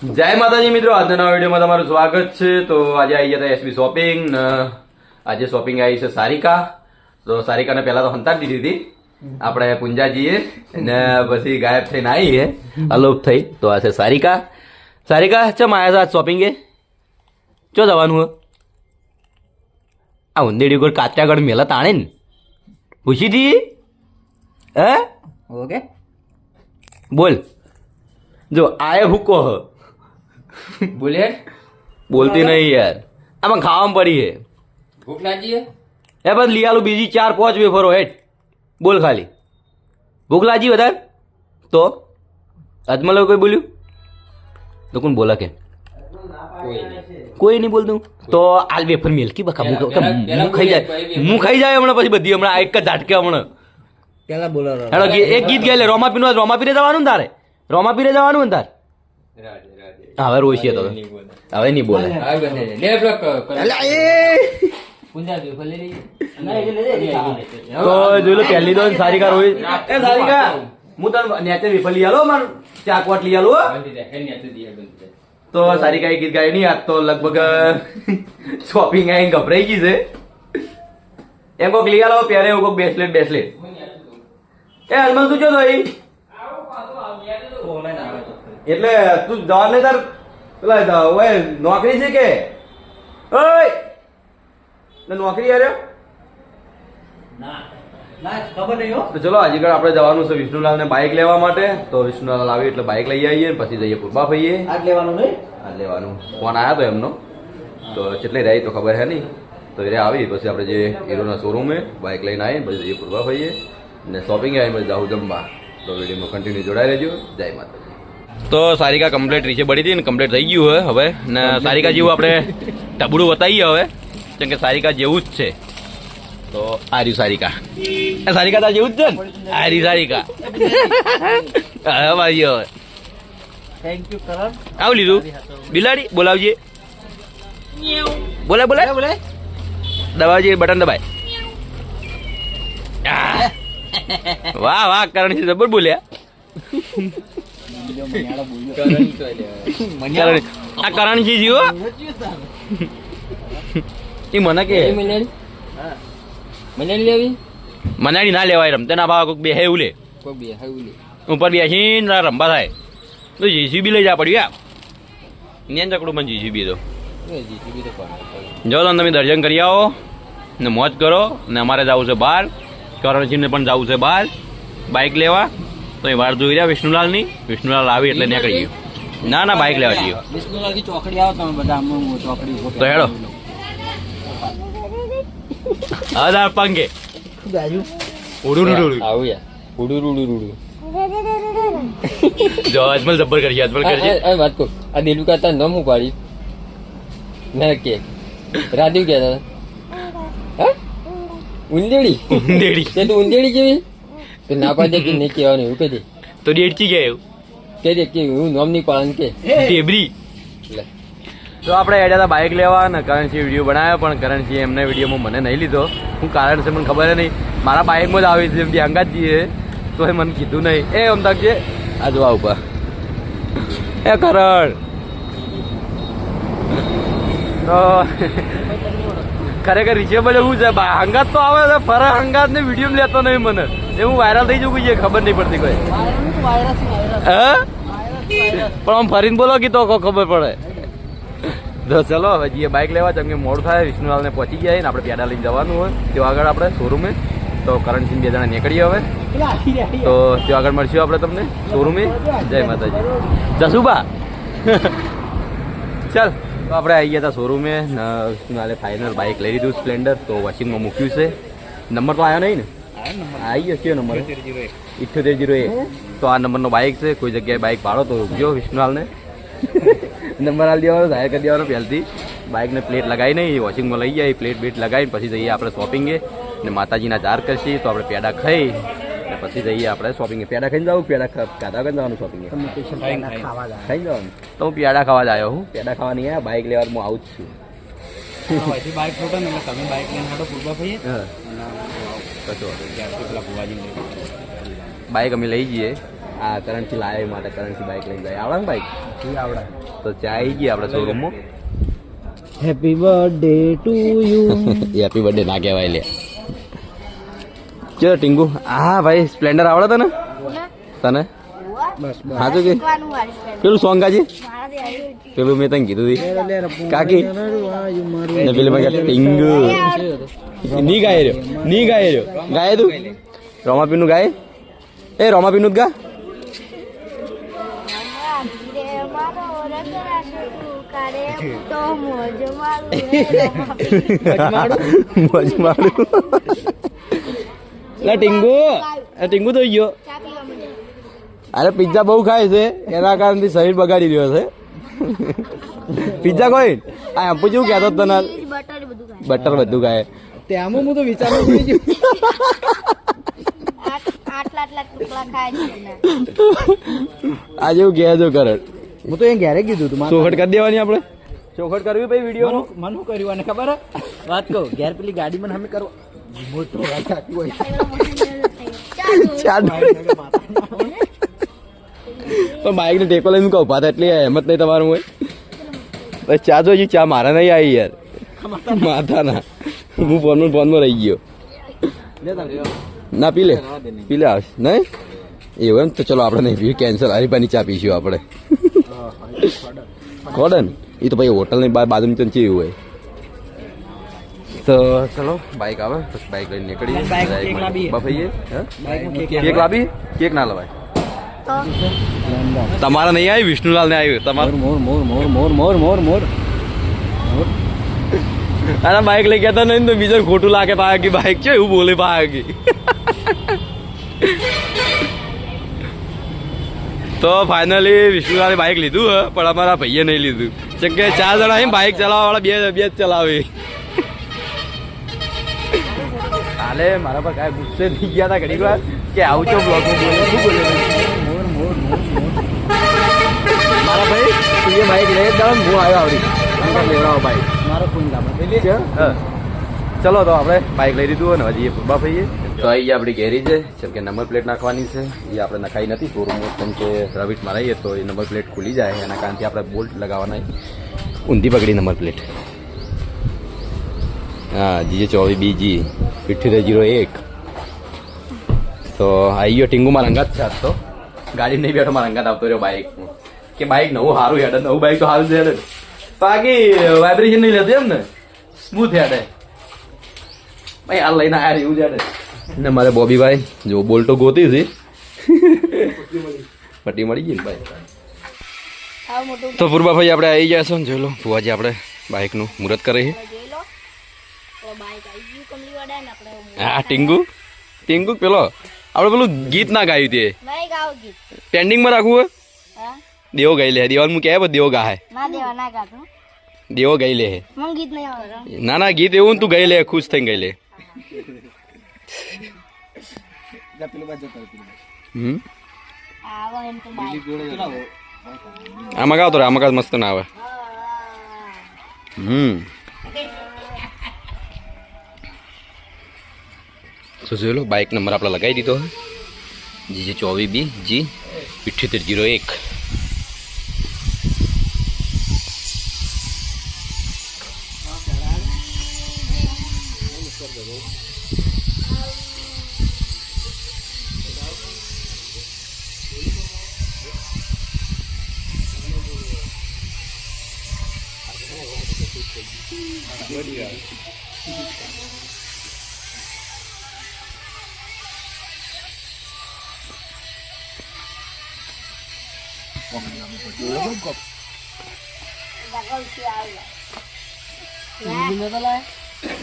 જય માતાજી મિત્રો, આજના નવા વિડીયોમાં તમારું સ્વાગત છે. તો આજે આવી ગયા હતા એસબી શોપિંગ. આજે શોપિંગ આવી છે સારિકા. તો સારિકાને પહેલા તો હંતાડી દીધી હતી આપણે પુંજાજીએ, ને પછી ગાયબ થઈને આવી છે, અલોપ થઈ. તો આ છે સારિકા. સારિકા ચમ આવ્યા હતા શોપિંગે? ચો જવાનું હે? આ ઉંદેડી ગોળ કાત્યાગઢ મેલા તાણે ને પૂછી હતી હે? ઓકે બોલ. જો આએ હુકો હ બોલે બોલતી નહીં યાર, આમાં ખાવામાં પડી હે. ભૂખ લાગી હે? એ બસ લઈ આલું બીજી 4-5 વેફરો હેઠ. બોલ ખાલી. ભૂખ લાગી વધારે તો અજમલ કોઈ બોલ્યું તો કોણ બોલા કે? કોઈ નહીં બોલતું. તો આલ વેફર મેલકી બકા હું ખાઈ જાય, હું ખાઈ જાય હમણાં. પછી બધી હમણાં એક જ ઝાટકે હમણાં પેલા બોલો હેડો એક ગીત ગાઈ લે. રોમાપીર રોમાપીરે જવાનું ને તારે? રોમાપીરે જવાનું ને તારે? હવે રોઈશે તો હવે નહીં બોલે. તો જોઈ લો પહેલી તો સારિકા રોઈ. એ સારિકા હું તને નેચર વિફળ લઈ આલો, માર ચાકવાટ લઈ આલો. તો સારિકા એ ગીત ગાય નહીં. આજ તો લગભગ શોપિંગ આવીને ગભરાઈ ગઈ છે. એમ કોઈક લઈ આલો પહેરે એવું કોઈક બેસલેટ. એ હલમલ તું ચો તો એટલે તું જવા ને તાર પેલા ઓય નોકરી છે કે ઓય નોકરી આવ્યો ખબર નહીં હો. તો ચલો આજે આપણે જવાનું છે વિષ્ણુલાલ ને બાઇક લેવા માટે. તો વિષ્ણુલાલ આવી એટલે બાઇક લઈ આવીએ, પછી જઈએ પૂર્વા ભાઈએ. આજ લેવાનું નહીં? આજ લેવાનું. ફોન આવ્યો તો એમનો, તો કેટલી રહી તો ખબર હે નહીં. તો એ આવી પછી આપણે જે હીરોના શોરૂમે બાઇક લઈને આવીએ, પછી જઈએ પૂર્વા ભાઈએ ને શોપિંગ આવી પછી જાઉં જમવા. તો વિડીયોમાં કન્ટિન્યુ જોડાઈ રહેજો. જય માતાજી. તો સારિકા કમ્પ્લીટ રીચે બળી હતી ને કમ્પ્લીટ થઈ ગયું હોય હવે. ને સારિકા જેવું આપણે ટબડું બતાવીએ હવે, કેમ કે સારિકા જેવું જ છે. તો આ રહ્યું સારિકા. સારિકા તાર જેવું જ છે ને? આ રહ્યું સારિકા. હવે ભાઈ હવે થેન્ક યુ કરણ. આવું લીધું બિલાડી. બોલાવજે. બોલે દબાવજે, બટન દબાય. વાહ વાહ કરણસિંહ જબર બોલ્યા. આ કરણસિંહ જીવો એ મને કે મનાડી ના લેવાય, રમતે ના ભાવ કોઈક બે એવું લે. ઉપર બેસીને રંબા થાય તો જીસીબી લઈ જા પડ્યું. નેન ચકડું પણ જીસીબી તો જો તમે દર્શન કરી આવો ને મોજ કરો. ને અમારે જવું છે બહાર, કરણસિંહને પણ જવું છે બહાર બાઇક લેવા. તો એ વાર જોઈ રહ્યા વિષ્ણુલાલની. વિષ્ણુલાલ આવી એટલે નીકળી ગયું. ના બાઇક લેવા જઈએ. વિષ્ણુલાલની ચોકડી આવો તમે બધા. ચોકડી તો હેડો હા પંગે જો અજમલ જબ્બર કરશે. વાત કહું, આ દિલુ કાતા ન હું પાડી ના કે રાધીવ કહેતા હતા ઉંદેડી. તે તો ઉંદેડી કેવી તો ના પાડે કે નહીં કહેવાનું એવું કહી દે. તો ડેડચી ગયા એવું કહી દે કે હું નામ નહીં પાડન કે ટેબરી. તો આપણે હેડ્યા હતા બાઇક લેવા ને કરણસિંહ વિડીયો બનાવ્યો, પણ કરણસિંહ એમને વિડીયોમાં મને નહીં લીધો. શું કારણ છે મને ખબર નહીં. મારા બાઇકમાં જ આવી છે બે અંગાત જઈએ તો એ મને કીધું નહીં. એ આમ તક છે આ જોવા ઉપર. એ કરણ તો ખરેખર રિચેબલ એવું છે. હંગાત તો આવે છે, ફરા હંગાત ને વિડીયો લેતો નહીં મને. એ હું વાયરલ થઈ જવું જોઈએ, ખબર નહીં પડતી કોઈ. હા પણ આમ ફરીને બોલો કે તો ખબર પડે. તો ચલો હવે જઈએ બાઇક લેવા, જેમ કે મોડું થાય. વિષ્ણુલાલને પહોંચી ગયા ને આપણે પ્યાડા લઈને જવાનું હોય ત્યાં આગળ આપણે શોરૂમે. તો કરણસિંહ બે જણા નીકળીએ હવે. તો ત્યાં આગળ મળશું આપણે તમને શોરૂમે. જય માતાજી. જસુબા ચાલ. તો આપણે આવી ગયા હતા શોરૂમે. વિષ્ણુલાલે ફાઇનલ બાઇક લઈ લીધું સ્પ્લેન્ડર. તો વોશિંગમાં મૂક્યું છે. નંબર તો આવ્યો નહીં ને? આવી ગયો કયો નંબર? 7801. તો આ નંબરનો બાઇક છે. કોઈ જગ્યાએ બાઇક પાડો તો રૂકજો વિષ્ણુલાલને. નંબર હાલ દેવાનો, જાહેર કરી દેવાનો પહેલથી. બાઇકને પ્લેટ લગાવી નહીં, વોશિંગમાં લઈ જાય. પ્લેટ બેટ લગાવીને પછી જઈએ આપણે શોપિંગે ને માતાજીના ચાર કરશી. તો આપણે પેડા ખાઈ ને પછી જઈએ આપણે શોપિંગે. પેડા ખાઈને જવું? પેડા ખાધા વગર જવાનું શોપિંગે? ખાઈ જવાનું. તો હું પેડા ખાવા જ આવ્યો. હું પેડા ખાવા નહીં આવ્યા, બાઇક લેવા હું આવું જ છું. બાઇક ફોટો ને તમે બાઇક લઈને હાટો પૂરવા ભાઈએ. બાઇક અમે લઈ જઈએ આ કરંટથી લાવે માટે કરંટથી બાઇક લઈને જાય આવડે ને બાઇક આવડે. તો ચા આવી ગઈ આપણે શોરૂમમાં happy birthday to you. Happy birthday ના કહેવાય લે ચલો ટીંગુ હા ભાઈ સ્પ્લેન્ડર આવડે તને તને બસ બસ. હા તો કે પેલું સોંગ ગાજે પેલું મેં તને કીધું હતી કાકી ને પેલું મેં કહ્યું ટીંગુ ની ગાય રહ્યો ગાય તું રોમાપીનું ગાય એ રોમાપીનું જ ગા મોજ મારું લા ટીંગુ ટીંગુ તો ગયો અરે પિઝા બહુ ખાય છે એના કારણથી શરીર બગાડી રહ્યો છે પિઝા કોઈ આ આપું જેવું કહેતો તને બટર બધું ખાય ત્યાંમાં હું તો વિચારું ભૂલી ગયો. આ જેવું કહેજો કરણ હું તો એ ઘેરે કીધું તું ચોખટ કરી દેવાની આપણે ચોખટ કરવી ભાઈ વિડીયો મને શું કર્યું અને ખબર હે? વાત કહું ઘેર પેલી ગાડી મને અમે કરવા મોટો વાત થતી હોય. તો બાઇક ને ટેકો લઈને કહું પાછા એટલી હેમત નહીં તમારું હોય બસ ચા જો ચા મારા નહીં આવી યાર માથા ના હું ફોનમાં રહી ગયો ના પી લે આવશે નહીં એવું એમ તો ચલો આપણે નહીં પીએ કેન્સલ હરીફાની ચા પીશું આપણે ખોડે ને એ તો ભાઈ હોટલની બાજુની ચંચી એવું હોય તો ચલો બાઇક આવે પછી બાઇક લઈને નીકળીએ બફાઈએ કેક લાવી કેક ના લવાય તમારા નહીં આવી વિષ્ણુલાલ ને આવ્યું તમારું મોર મોર મોર મોર મોર મોર મોર અરે બાઇક લઈ ગયા નહીં તો બીજો ખોટું લાગે પાકી બાઇક છે એવું બોલે પાકી તો ફાઇનલી વિષ્ણુલાલે બાઇક લીધું હે પણ અમારા ભાઈએ નહીં લીધું કેમ કે 4 જણા એમ બાઇક ચલાવવા વાળા બે જ ચલાવે હાલે મારા પર કાંઈ ગુસ્સે થઈ ગયા હતા ઘણી વાર કે આવું છો બ્લોગમાં બોલે શું બોલે મારા ભાઈ તું એ બાઇક લઈ જ હું આવ્યો આવડી લેવડાવો બાઇક મારો ફોન લાવો. ચલો તો આપણે બાઇક લઈ લીધું હોય ને હજી પૂબા ભાઈએ તો અહીં આપણી ઘેરી છે જેમ કે નંબર પ્લેટ નાખવાની છે એ આપણે નખાઈ નથી શોરૂમમાં કેમ કે રવિટમાં રહીએ તો એ નંબર પ્લેટ ખુલી જાય એના કારણથી આપણે બોલ્ટ લગાવવાના ઊંધી પકડી નંબર પ્લેટ હા GJ24BG 7801 તો આવી ગયો ટીંગુમાં રંગાત છે આજ તો ગાડી નહીં બેઠો મારા રંગાત આવતો રહ્યો બાઇક કે બાઇક નવું સારું હેડે નવું બાઇક તો સારું છે હેડે બાકી વાઇબ્રેશન નહીં લેતું એમ ને સ્મૂથ હેડે ભાઈ આ લઈને આવ્યા એવું જ હેડે ને મારે બોબીભાઈ જો બોલ્ટો ગોતી છે પટ્ટી મળી ગઈ ને ભાઈ તો પૂર્વાભાઈ આપણે આવી ગયા છો ને જોઈ લો ફુવાજી આપણે બાઇકનું મુહૂર્ત કરે છે હા ટીંગુ ટીંગુ પેલો આપણે પેલું ગીત ના ગાયું તે પેન્ડિંગમાં રાખવું હોય દેવો ગાઈ લે દેવાન હું કહે દેવો ગાય દેવો ગાઈ લે ના ના ગીત એવું તું ગાઈ લે ખુશ થઈને ગાઈ લે આમાં ગાવ તો આમાં ગાવ મસ્ત ના આવે જોઈ લો બાઇક નંબર આપણે લગાવી દીધો GJ24BG 7801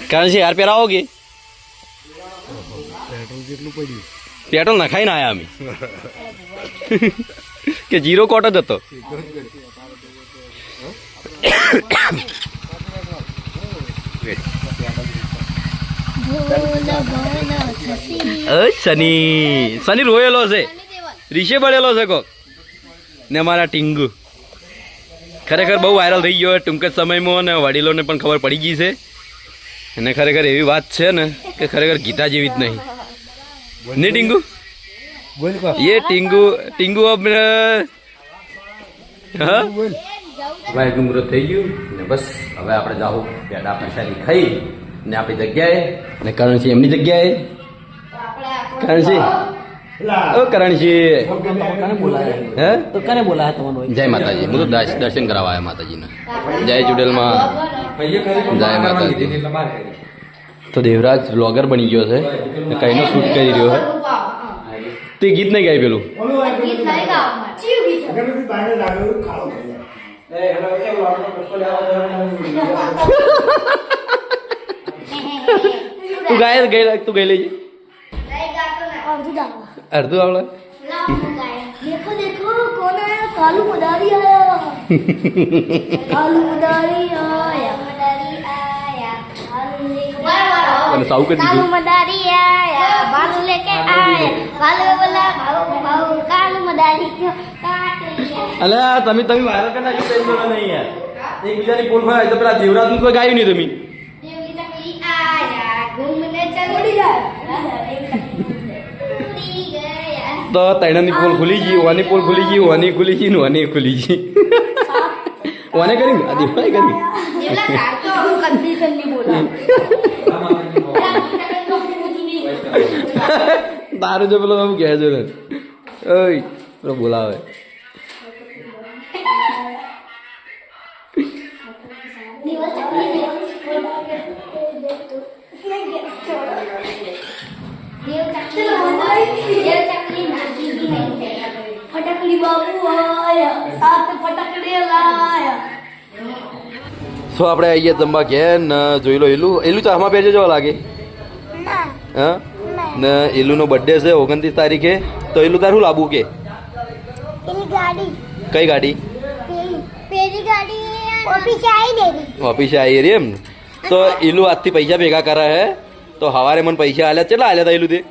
કારણ છે યાર પહેરાવોગે પેટ્રોલ નખાઈને આયા અમે કે જીરો કોટ જ હતો શનિ રોયેલો છે રીશે બળેલો છે કોક ને અમારા ટીંગુ ખરેખર બહુ વાયરલ થઈ ગયો ટૂંક જ સમયમાં ને વડીલોને પણ ખબર પડી ગઈ છે અને ખરેખર એવી વાત છે ને કે ખરેખર ગીતા જેવી જ નહીં ને ટીંગુ बोल को ये ટીંગુ अब હા વાયનું મુહૂર્ત થઈ ગયું ને બસ હવે આપણે જાવું પેડા પ્રસાદી ખાઈ ને આપણી જગ્યાએ ને કરણસિંહ એમની જગ્યાએ કરણસિંહ ઓ કરણસિંહ कने बोला है હે तो कने बोला है तुम्हारे જય માતાજી હું તો દર્શન કરાવવા આવ્યા માતાજીને જય ચુડેલમાં જય માતાજી તો દેવરાજ બ્લોગર બની ગયો છે ને કઈનો શૂટ કરી રહ્યો છે તે ગીત નહીં ગાય પેલું તું ગાય તું ગાઈ લેજે અડધું આવડે देखो देखो कौन आया कालू मदारी आया कालू मदारी आया અને સાઉ કરી कालू દીધું मदारी आया बालू लेके आया बालू बोला भाऊ भाऊ कालू मदारी क्यों काट लिया અલે તમે વાયરલ કરી નાખ્યું ટેન્શન નહીં યાર એકબીજાની પોલ ફાય તો પેલા દેવરાજનું કોઈ ગાયું નહીં તમે देवली तकली आया घूमने चल उड़ी गया उड़ी गया તો તૈણાની પોલ ખુલી ગઈ વાની પોલ ખુલી ગઈ વાની ખુલી ગઈ ને વાની ખુલી ગઈ વાને કરી આ દેવાય કરી देवला काट तो कंदी कंदी बोला તારું જો પેલો આમ કહે છે ને ઓય પેલો બોલાવે फटकली बाबू आया साथ फटकड़े लाया સો આપણે અહીંયા જમવા ગયા ને જોઈ લો એલું ચામાં પહેરજો જો લાગે હા ને એલુનો બર્થડે છે 29 તારીખે તો એલું તાર શું લાવવું કે પેલી ગાડી કઈ ગાડી પેલી ગાડી ઓફિસે આવી દેવી ઓફિસે આવી રહી એમ તો એલું આજથી પૈસા ભેગા કરે હે તો હવારે મને પૈસા આલ્યા કેટલા આલ્યા તા એલું તે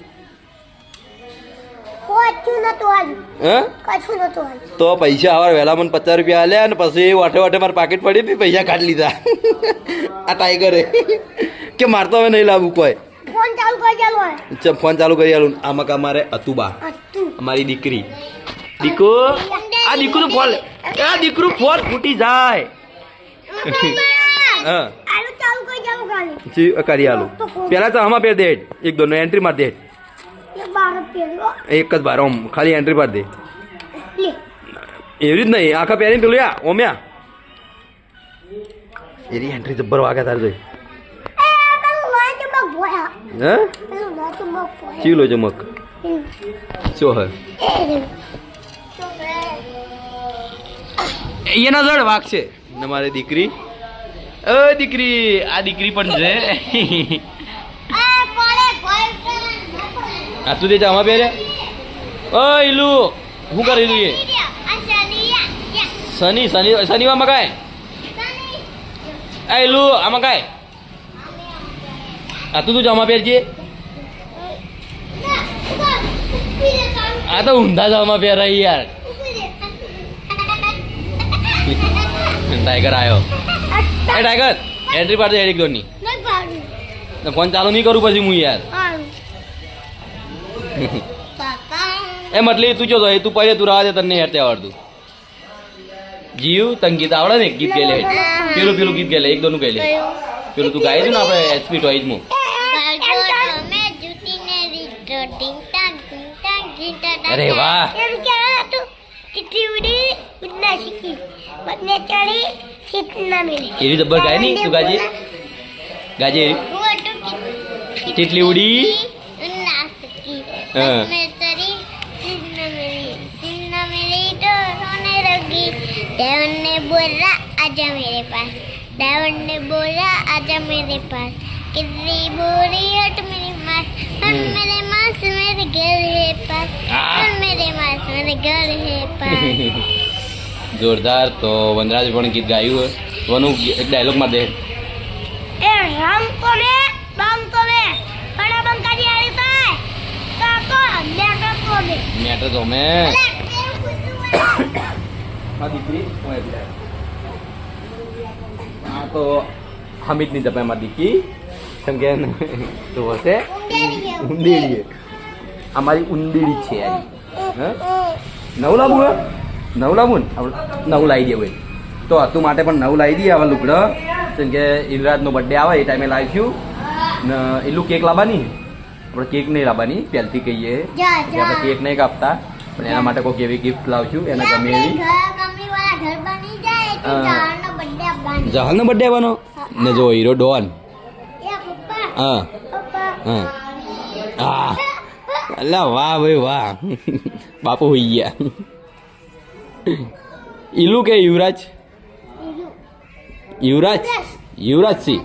કશું નતું આવ્યું હે કશું નતું આવ્યું તો પૈસા હવારે વહેલા મને 50 રૂપિયા આલ્યા અને પછી વાટે વાટે મારા પાકેટ પડી હતી પૈસા કાઢી લીધા આ ટાઈગરે કે મારતો હવે નહીં લાવવું કોઈ ફોન ચાલુ કરી ચાલુ હોય ચલ ફોન ચાલુ કરી આલું આમાં કા મારે અતુબા હતું અમારી દીકરી દીકો આ દીકરું ફોન આ દીકરું ફોન ફૂટી જાય હા આલુ ચાલુ કરી ચાલુ કરી જી કરી આલું પેલા તો આમાં પેર દે એક દોનો એન્ટ્રી માર દે ये 12 पेलो એક જ બાર ઓમ ખાલી એન્ટ્રી માર દે ले એવી જ નહીં આખા પહેરીને પેલું યા ઓમ્યા એરી એન્ટ્રી જબ્બર વાગે તાર જોઈ ए પેલું લોય કે મગ ભોયા હે પેલું લોય કે મગ ભોયા ચીલો ચમક શું હે એના જડ વાઘ છે ને મારી દીકરી ઓ દીકરી આ દીકરી પણ છે એ પડે ભોય આ તું તે જામા પહેરે ઓ ઇલુ હું કરી દઈએ શનિવારમાં કાય આ ઇલુ આમાં કાય આ તું જામા પહેરજે આ તો ઊંધા જામા પહેરાય યાર ટાઈગર આવ્યો એ ટાઈગર એન્ટ્રી પાડજે એક દોની ફોન ચાલુ નહીં કરું પછી હું યાર એ મતલી તું જો તું પડે તું રાહ દે તને હેરતે આવડતું જીવ તને ગીત આવડે ને ગીત ગેલે પેલું ગીત ગેલે એક દોનું ગેલે પેલું તું ગાય છે ને આપણે એચપી ટોઈઝમાં અરે વાહ એવી જબ્બર ગાય નહીં તું ગાજે ગાજે કેટલી ઉડી हाँ। डायमंड ने बोला आजा मेरे पास डायमंड ने बोला आजा मेरे पास कितनी बोरी हट मेरी मास मेरे मास मेरे घर है पास मेरे मास मेरे घर है पास जोरदार तो वनराज पण गीत गाયું है वनु एक डायलॉग માં દે ए राम तो ने बड़ा बंका जी आई था काको लेटर तो दे મેટર તો મે આ દીકરી આ તો હમીદ ની જપે માં દીકરી કેમ કે તો હશે ઉંદેડી અમારી ઉંદેડી છે યાર હે નવું લાવવું હે નવું લાવવું ને આપણે નવું લાવી દઈએ ભાઈ તો હતું માટે પણ નવું લાવી દઈએ આવા લુગડા જેમ કે ઇલરાજનો બર્થડે આવે એ ટાઈમે લાવીશું ને એલું કેક લાવવાની આપણે કેક નહીં લાવવાની પહેલથી કહીએ જા, કે આપણે કેક નહીં કાપતા પણ એના માટે કોઈક એવી ગિફ્ટ લાવશું એને ગમે એવી કમરીવાળા ઘર બની જાય તો હા. જહાનનો birthday આપવાનો. જહાલનો બર્થડે આવવાનો ને જો હીરો ડોન એ પપ્પા હા પપ્પા હા અલ્લા વાહ ભાઈ વાહ બાપુ હોઈ ગયા ઈલુ કે યુવરાજ યુવરાજ યુવરાજ સિંહ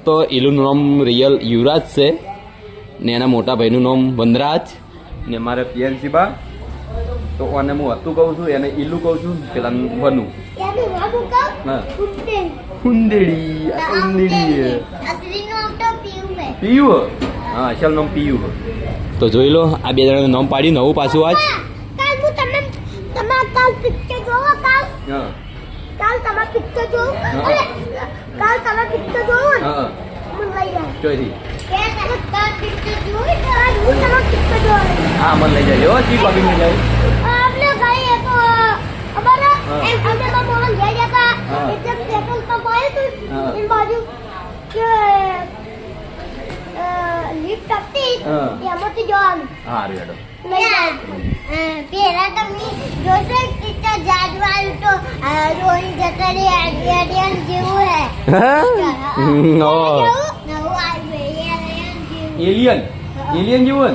તો ઈલુનું નામ રિયલ યુવરાજ છે ને એના મોટા ભાઈનું નામ વનરાજ ને મારે પિયનસીબા તો અને હું હતું કહું છું એને ઈલુ કહું છું પેલા વનુ એનું નામ કહું હા ઉંડે ઉંદેડી આ ઉંદેડી અસલી નામ તો પીયું હે પીયુ હા અસલ નામ પીયુ તો જોઈ લો આ બે જણાનું નામ પાડ્યું નવું પાછું આજ કાલ હું તમે કાલ પિક્ચર જોવો કાલ હા કાલ તમાર પિક્ચર જોવો હા. અરે કાલ તમાર પિક્ચર જોવો ને હા મને લઈ જાય ચોથી કે તમે કાલ પિક્ચર જોવો તો આજ હું તમાર પિક્ચર જોવો હા મને લઈ જાય હો ચી કોપી લઈ જાય આપણે ગઈ એક અમારા હા. એમ અંદર માં મોહન જઈ જતા હા. એક સેકન્ડ તો પાય તો હા. એન બાજુ કે લિફ્ટ હતી હા. એમાંથી જવાનું હારું હેડો પેલા તમે જોશો પિક્ચર જાડવાળું તો રોહિત જતા રે એલિયન જેવું હે ઓ નવું આવ્યું જેવું એલિયન એલિયન જેવું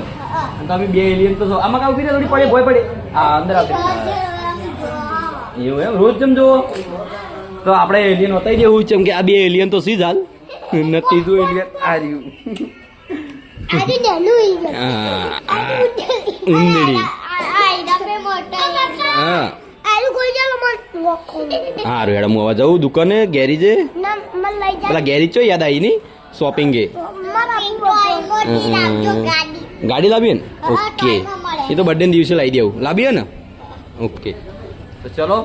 ને તમે બે એલિયન તો છો આમાં કાવ કીધે થોડી પડે ભોય પડે આ અંદર આવશે એવું એમ રોજ જેમ જો તો આપણે એલિયન હોતા જેવું છે કે આ બે એલિયન તો સી જાલ નથી જો એલિયન આ રહ્યું આજે નાનું ઉંદડી આ ડબે મોટા હા આલું કોઈ ચાલો મન મોકો હારું હેડો હું હવે જાઉં દુકાને ગેરેજે ના મન લઈ જા પેલા ગેરેજ ચો યાદ આવી ની શોપિંગે મારા મોટી રાખજો ગાડી ગાડી લાવીએ ને હા, ઓકે ટાઈમમાં મળે. એ તો બર્થડે દિવસે લાવી દેવું લાવીએ ને ઓકે તો ચલો